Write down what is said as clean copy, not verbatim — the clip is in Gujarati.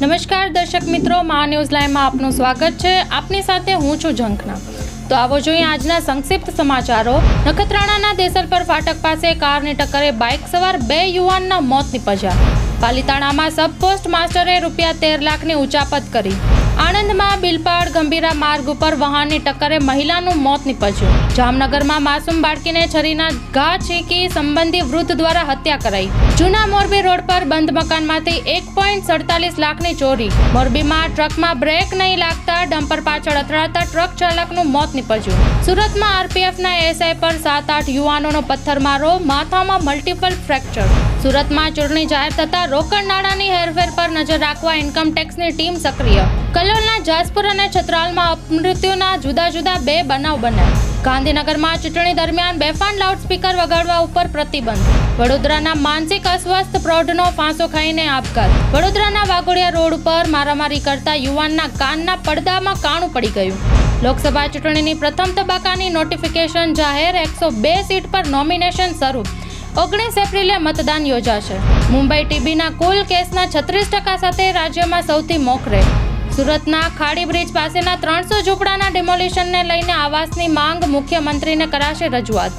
નમસ્કાર દર્શક મિત્રો, મહા ન્યૂઝ લાઈવમાં આપનું સ્વાગત છે. આપની સાથે હું છું ઝંખના. તો આવો જોઈએ આજના સંક્ષિપ્ત સમાચારો. નખત્રાણાના દેસલપર ફાટક પાસે કારની ટક્કરે બાઇક સવાર 2 યુવાનના મોત નીપજ્યા. પાલીતાણામાં સબ પોસ્ટ માસ્ટરે ₹13 લાખની ઉચાપત કરી. આણંદમાં બિલપાડ ગંભીરા માર્ગ ઉપર વાહનની ટક્કરે મહિલાનું મોત નીપજ્યું. જામનગરમાં માસૂમ બાળકીને છરીના ઘા છીંકી સંબંધી વૃદ્ધ દ્વારા હત્યા કરાઈ. જૂના મોરબી રોડ પર બંધ મકાનમાંથી 1.47 લાખની ચોરી. મોરબીમાં ટ્રકમાં બ્રેક નહીં લાગતા ડમ્પર પાછળ અથડાતા ટ્રક ચાલકનું મોત નીપજ્યું. સુરતમાં આરપીએફના એએસઆઈ પર 7-8 યુવાનોનો પથ્થરમારો, માથામાં મલ્ટિપલ ફ્રેક્ચર. સુરતમાં ચૂંટણી જાહેર થતા રોકડ નાણાંની હેરફેર પર નજર રાખવા ઇન્કમટેક્સની ટીમ સક્રિય. કલોલના જાસપુર અને છત્રાલમાં અપમૃત્યુના જુદા જુદા 2 બનાવ બન્યા. ગાંધીનગરમાં ચૂંટણી દરમિયાન બેફામ લાઉડસ્પીકર વગાડવા ઉપર પ્રતિબંધ. વડોદરાના માનસિક અસ્વસ્થ પ્રૌઢનો ફાંસો ખાઈને આપઘાત. વડોદરાના વાઘોડિયા રોડ ઉપર મારામારી કરતા યુવાનના કાનના પડદામાં કાણું પડી ગયું. લોકસભા ચૂંટણીની પ્રથમ તબક્કાની નોટિફિકેશન જાહેર. 102 સીટ પર નોમિનેશન શરૂ. 19 એપ્રિલે મતદાન યોજાશે. મુંબઈ ટીબીના કુલ કેસના 36% સાથે રાજ્યમાં સૌથી મોખરે. સુરતના ખાડી બ્રિજ પાસેના 300 ઝૂંપડાના ડિમોલિશનને લઈને આવાસની માંગ, મુખ્યમંત્રીને કરાશે રજૂઆત.